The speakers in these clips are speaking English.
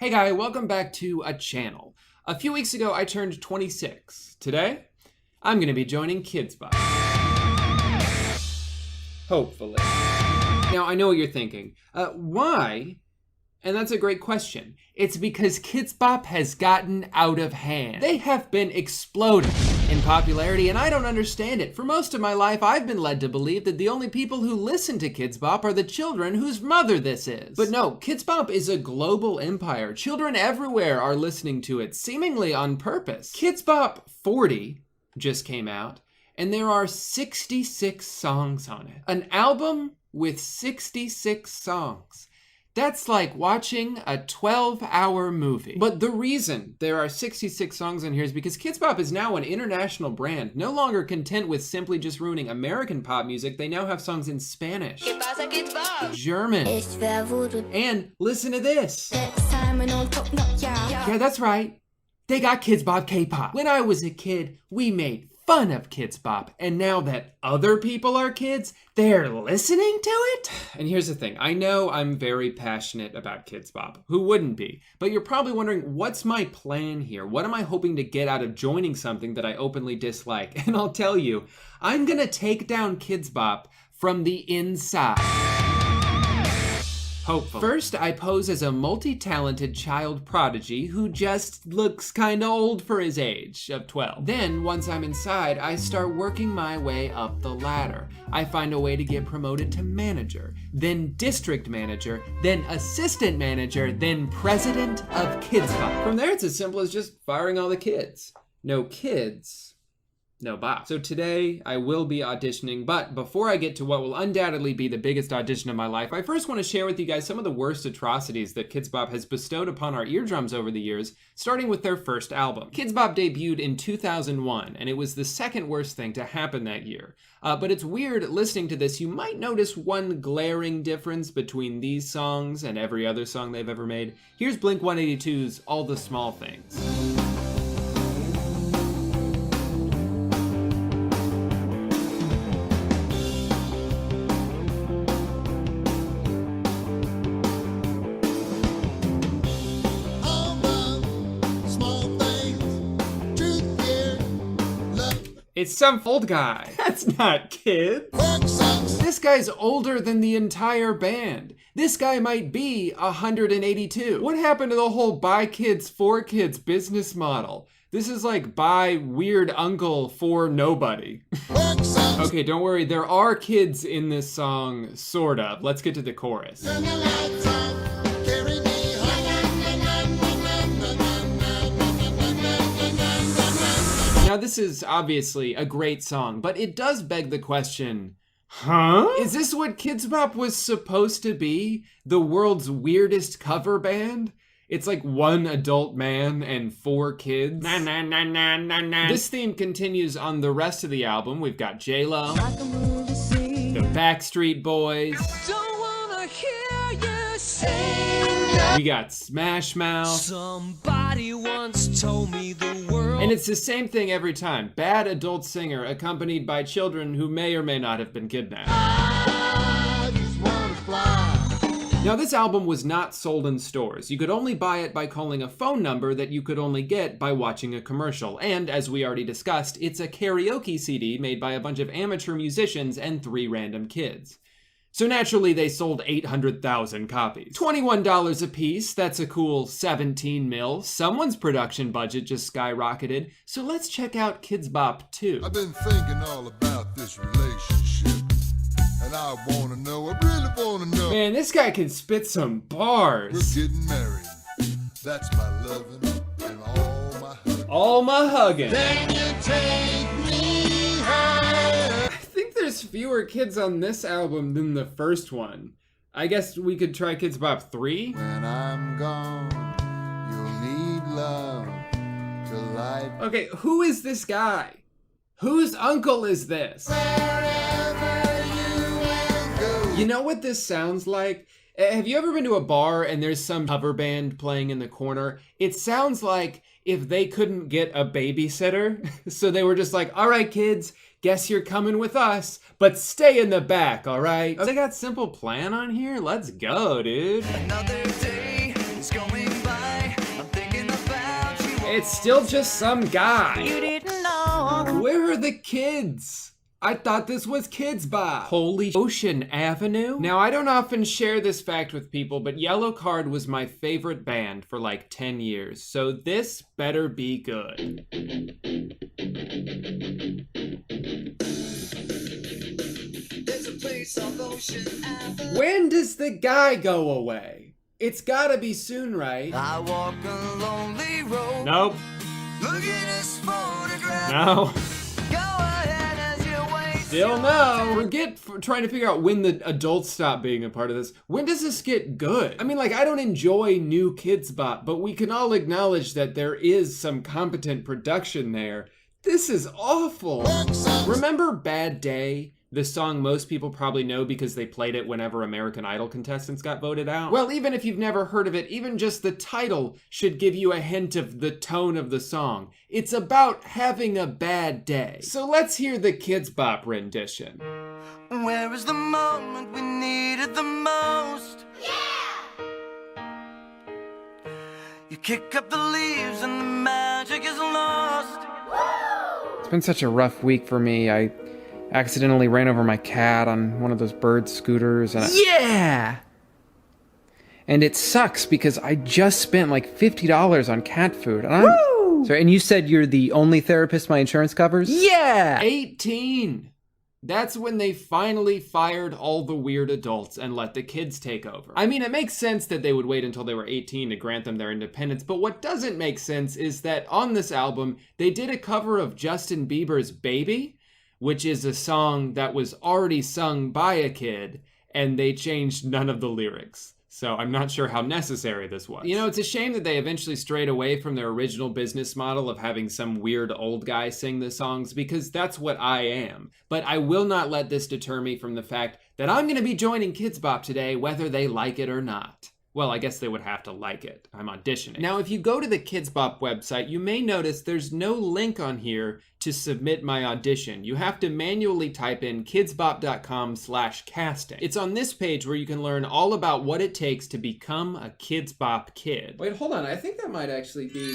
Hey guy, welcome back to a channel. A few weeks ago I turned 26. Today, I'm gonna be joining Kidz Bop. Hopefully. Now I know what you're thinking. Why? And that's a great question. It's because Kidz Bop has gotten out of hand. They have been exploding in popularity, and I don't understand it. For most of my life, I've been led to believe that the only people who listen to Kidz Bop are the children whose mother this is. But no, Kidz Bop is a global empire. Children everywhere are listening to it, seemingly on purpose. Kidz Bop 40 just came out, and there are 66 songs on it. An album with 66 songs. That's like watching a 12-hour movie. But the reason there are 66 songs on here is because Kidz Bop is now an international brand. No longer content with simply just ruining American pop music, they now have songs in Spanish, German, and listen to this. Yeah, that's right. They got Kidz Bop K-pop. When I was a kid, we made fun of Kidz Bop, and now that other people are kids, they're listening to it? And here's the thing, I know I'm very passionate about Kidz Bop. Who wouldn't be? But you're probably wondering, what's my plan here? What am I hoping to get out of joining something that I openly dislike? And I'll tell you, I'm gonna take down Kidz Bop from the inside. Hopefully. First, I pose as a multi-talented child prodigy who just looks kinda old for his age of 12. Then, once I'm inside, I start working my way up the ladder. I find a way to get promoted to manager, then district manager, then assistant manager, then president of Kidz Bop. From there, it's as simple as just firing all the kids. No kids, no bop. So today I will be auditioning, but before I get to what will undoubtedly be the biggest audition of my life, I first want to share with you guys some of the worst atrocities that Kidz Bop has bestowed upon our eardrums over the years, starting with their first album. Kidz Bop debuted in 2001, and it was the second worst thing to happen that year. But it's weird listening to this, you might notice one glaring difference between these songs and every other song they've ever made. Here's Blink-182's All the Small Things. It's some old guy. That's not Kid. This guy's older than the entire band. This guy might be 182. What happened to the whole buy kids for kids business model? This is like buy weird uncle for nobody. Okay, don't worry, there are kids in this song, sort of. Let's get to the chorus. Now this is obviously a great song, but it does beg the question, huh? Is this what Kidz Bop was supposed to be? The world's weirdest cover band? It's like one adult man and 4 kids. Na, na, na, na, na, na. This theme continues on the rest of the album. We've got J-Lo, the Backstreet Boys, we got Smash Mouth. Somebody once told me the world. And it's the same thing every time. Bad adult singer accompanied by children who may or may not have been kidnapped. I just wanna fly. Now this album was not sold in stores. You could only buy it by calling a phone number that you could only get by watching a commercial. And as we already discussed, it's a karaoke CD made by a bunch of amateur musicians and 3 random kids. So naturally they sold 800,000 copies. $21 a piece, that's a cool 17 mil. Someone's production budget just skyrocketed. So let's check out Kidz Bop 2. I've been thinking all about this relationship, and I wanna know, I really wanna know. Man, this guy can spit some bars. We're getting married, that's my loving and all my hugging. All my hugging. Then you take me higher. There's fewer kids on this album than the first one. I guess we could try Kidz Bop 3? When I'm gone, you'll need love to light. Okay, who is this guy? Whose uncle is this? Wherever you will go. You know what this sounds like? Have you ever been to a bar and there's some cover band playing in the corner? It sounds like if they couldn't get a babysitter, so they were just like, all right, kids, guess you're coming with us, but stay in the back, all right? Oh, they got Simple Plan on here? Let's go, dude. Another day is going by. It's still just some guy. You didn't know. Where are the kids? I thought this was Kidz Bop. Holy Ocean Avenue? Now, I don't often share this fact with people, but Yellow Card was my favorite band for like 10 years, so this better be good. When does the guy go away? It's gotta be soon, right? I walk a lonely road. Nope. Look at this photograph. No. Go ahead as you wait. Still no. Forget trying to figure out when the adults stop being a part of this. When does this get good? I mean, like, I don't enjoy new Kidz Bop, but we can all acknowledge that there is some competent production there. This is awful. Remember Bad Day? The song most people probably know because they played it whenever American Idol contestants got voted out. Well, even if you've never heard of it, even just the title should give you a hint of the tone of the song. It's about having a bad day. So let's hear the Kidz Bop rendition. Where is the moment we needed the most? Yeah! You kick up the leaves and the magic is lost. It's been such a rough week for me. I accidentally ran over my cat on one of those bird scooters and and it sucks because I just spent like $50 on cat food. And Sorry, and you said you're the only therapist my insurance covers? Yeah! 18! That's when they finally fired all the weird adults and let the kids take over. I mean, it makes sense that they would wait until they were 18 to grant them their independence, but what doesn't make sense is that on this album, they did a cover of Justin Bieber's Baby, which is a song that was already sung by a kid, and they changed none of the lyrics. So I'm not sure how necessary this was. You know, it's a shame that they eventually strayed away from their original business model of having some weird old guy sing the songs, because that's what I am. But I will not let this deter me from the fact that I'm gonna be joining Kidz Bop today, whether they like it or not. Well, I guess they would have to like it. I'm auditioning. Now, if you go to the Kidz Bop website, you may notice there's no link on here to submit my audition. You have to manually type in kidzbop.com/casting. It's on this page where you can learn all about what it takes to become a Kidz Bop kid. Wait, hold on. I think that might actually be...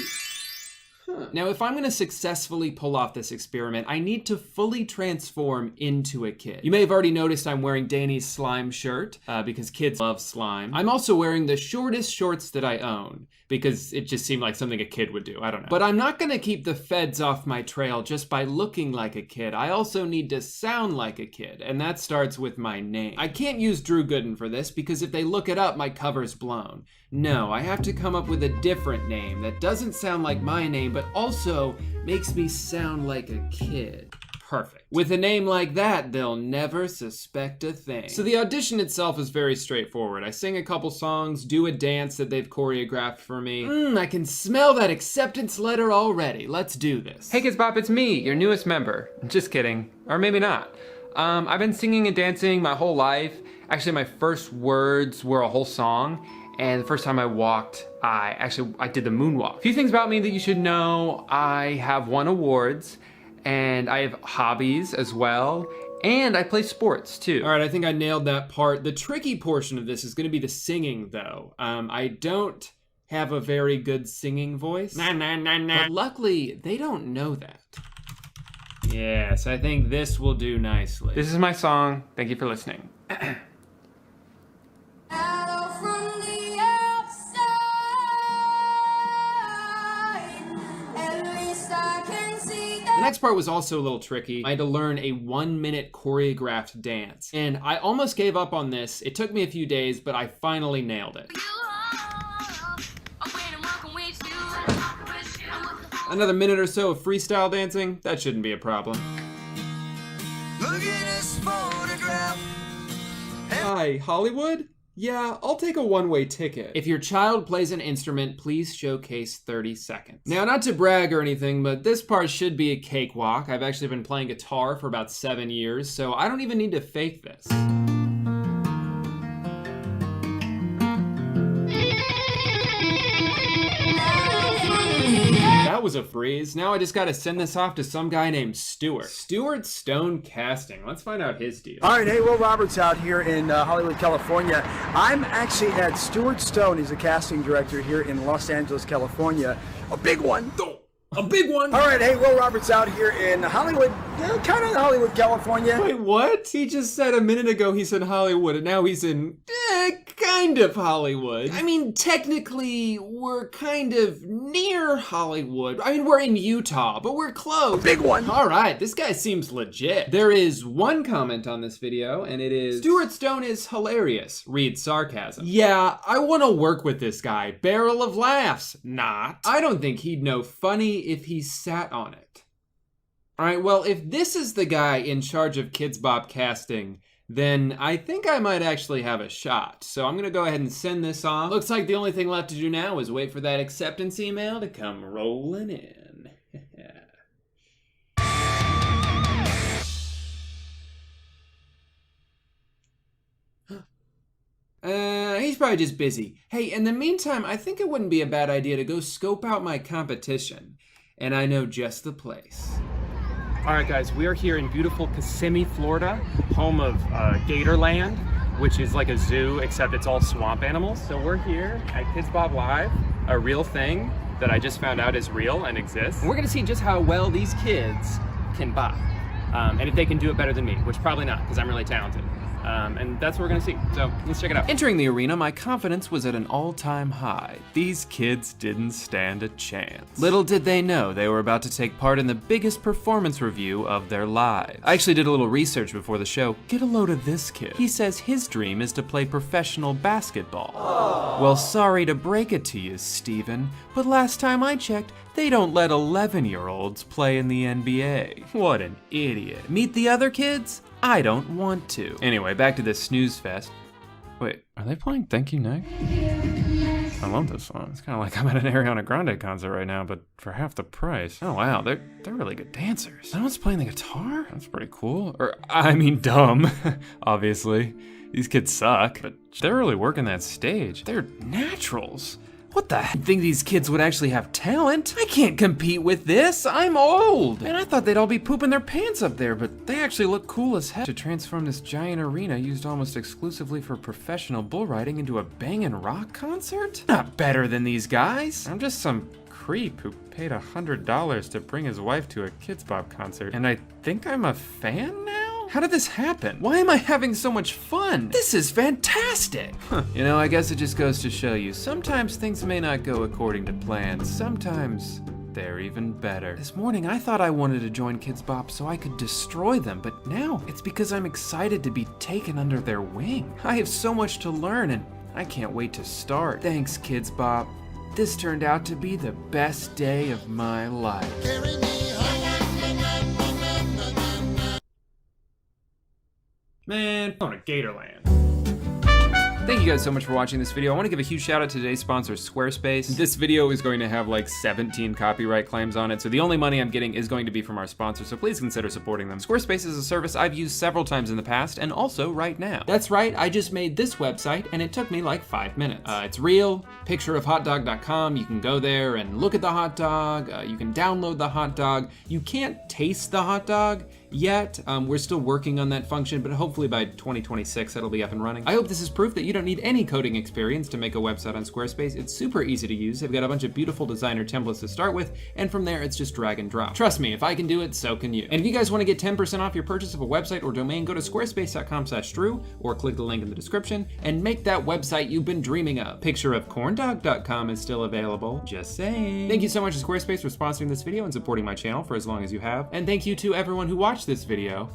Now, if I'm gonna successfully pull off this experiment, I need to fully transform into a kid. You may have already noticed I'm wearing Danny's slime shirt, because kids love slime. I'm also wearing the shortest shorts that I own, because it just seemed like something a kid would do, I don't know. But I'm not gonna keep the feds off my trail just by looking like a kid. I also need to sound like a kid, and that starts with my name. I can't use Drew Gooden for this, because if they look it up, my cover's blown. No, I have to come up with a different name that doesn't sound like my name, but also makes me sound like a kid. Perfect. With a name like that, they'll never suspect a thing. So the audition itself is very straightforward. I sing a couple songs, do a dance that they've choreographed for me. I can smell that acceptance letter already. Let's do this. Hey Kidz Bop, it's me, your newest member. Just kidding, or maybe not. I've been singing and dancing my whole life. Actually, my first words were a whole song. And the first time I walked, I did the moonwalk. A few things about me that you should know. I have won awards, and I have hobbies as well, and I play sports too. All right, I think I nailed that part. The tricky portion of this is gonna be the singing though. I don't have a very good singing voice, but luckily they don't know that. Yes, I think this will do nicely. This is my song, thank you for listening. The next part was also a little tricky. I had to learn a 1-minute choreographed dance. And I almost gave up on this. It took me a few days, but I finally nailed it. Another minute or so of freestyle dancing, that shouldn't be a problem. Look at this photograph. Hi, Hollywood? Yeah, I'll take a one-way ticket. If your child plays an instrument, please showcase 30 seconds. Now, not to brag or anything, but this part should be a cakewalk. I've actually been playing guitar for about 7 years, so I don't even need to fake this. That that was a freeze. Now I just gotta send this off to some guy named Stuart. Stuart Stone Casting. Let's find out his deal. All right, hey, Will Roberts out here in Hollywood, California. I'm actually at Stuart Stone. He's a casting director here in Los Angeles, California. A big one. A big one. All right, hey, Will Roberts out here in Hollywood, kind of Hollywood, California. Wait, what? He just said a minute ago he's in Hollywood, and now he's in kind of Hollywood. I mean, technically, we're kind of near Hollywood. I mean, we're in Utah, but we're close. A big one. All right, this guy seems legit. There is one comment on this video, and it is, Stuart Stone is hilarious. Read sarcasm. Yeah, I want to work with this guy. Barrel of laughs. Not. I don't think he'd know funny if he sat on it. All right, well, if this is the guy in charge of Kidz Bop casting, then I think I might actually have a shot. So I'm gonna go ahead and send this off. Looks like the only thing left to do now is wait for that acceptance email to come rolling in. He's probably just busy. Hey, in the meantime, I think it wouldn't be a bad idea to go scope out my competition. And I know just the place. All right, guys, we are here in beautiful Kissimmee, Florida, home of Gatorland, which is like a zoo, except it's all swamp animals. So we're here at Kidz Bop Live, a real thing that I just found out is real and exists. And we're gonna see just how well these kids can bop, and if they can do it better than me, which probably not, because I'm really talented. And that's what we're gonna see, so let's check it out. Entering the arena, my confidence was at an all-time high. These kids didn't stand a chance. Little did they know they were about to take part in the biggest performance review of their lives. I actually did a little research before the show. Get a load of this kid. He says his dream is to play professional basketball. Aww. Well, sorry to break it to you, Steven, but last time I checked, they don't let 11-year-olds play in the NBA. What an idiot. Meet the other kids? I don't want to. Anyway, back to this snooze fest. Wait, are they playing Thank You Next? I love this song. It's kind of like I'm at an Ariana Grande concert right now, but for half the price. Oh wow, they're really good dancers. No one's playing the guitar? That's pretty cool. Or, I mean, dumb, obviously. These kids suck, but they're really working that stage. They're naturals. What the heck? I think these kids would actually have talent. I can't compete with this. I'm old. And I thought they'd all be pooping their pants up there, but they actually look cool as heck. To transform this giant arena used almost exclusively for professional bull riding into a bangin' rock concert? Not better than these guys. I'm just some creep who paid $100 to bring his wife to a Kidz Bop concert, and I think I'm a fan now? How did this happen? Why am I having so much fun? This is fantastic! You know, I guess it just goes to show you, sometimes things may not go according to plan. Sometimes they're even better. This morning I thought I wanted to join Kidz Bop so I could destroy them, but now it's because I'm excited to be taken under their wing. I have so much to learn and I can't wait to start. Thanks, Kidz Bop. This turned out to be the best day of my life. Man, I'm going to Gatorland. Thank you guys so much for watching this video. I want to give a huge shout out to today's sponsor, Squarespace. This video is going to have like 17 copyright claims on it, so the only money I'm getting is going to be from our sponsor, so please consider supporting them. Squarespace is a service I've used several times in the past, and also right now. That's right, I just made this website, and it took me like 5 minutes. It's real, pictureofhotdog.com. You can go there and look at the hot dog. You can download the hot dog. You can't taste the hot dog yet. We're still working on that function, but hopefully by 2026 it'll be up and running. I hope this is proof that you don't need any coding experience to make a website on Squarespace. It's super easy to use. They've got a bunch of beautiful designer templates to start with, and from there it's just drag and drop. Trust me, if I can do it, so can you. And if you guys want to get 10% off your purchase of a website or domain, go to squarespace.com/Drew or click the link in the description and make that website you've been dreaming of. Pictureofcorndog.com is still available. Just saying. Thank you so much to Squarespace for sponsoring this video and supporting my channel for as long as you have. And thank you to everyone who watched this video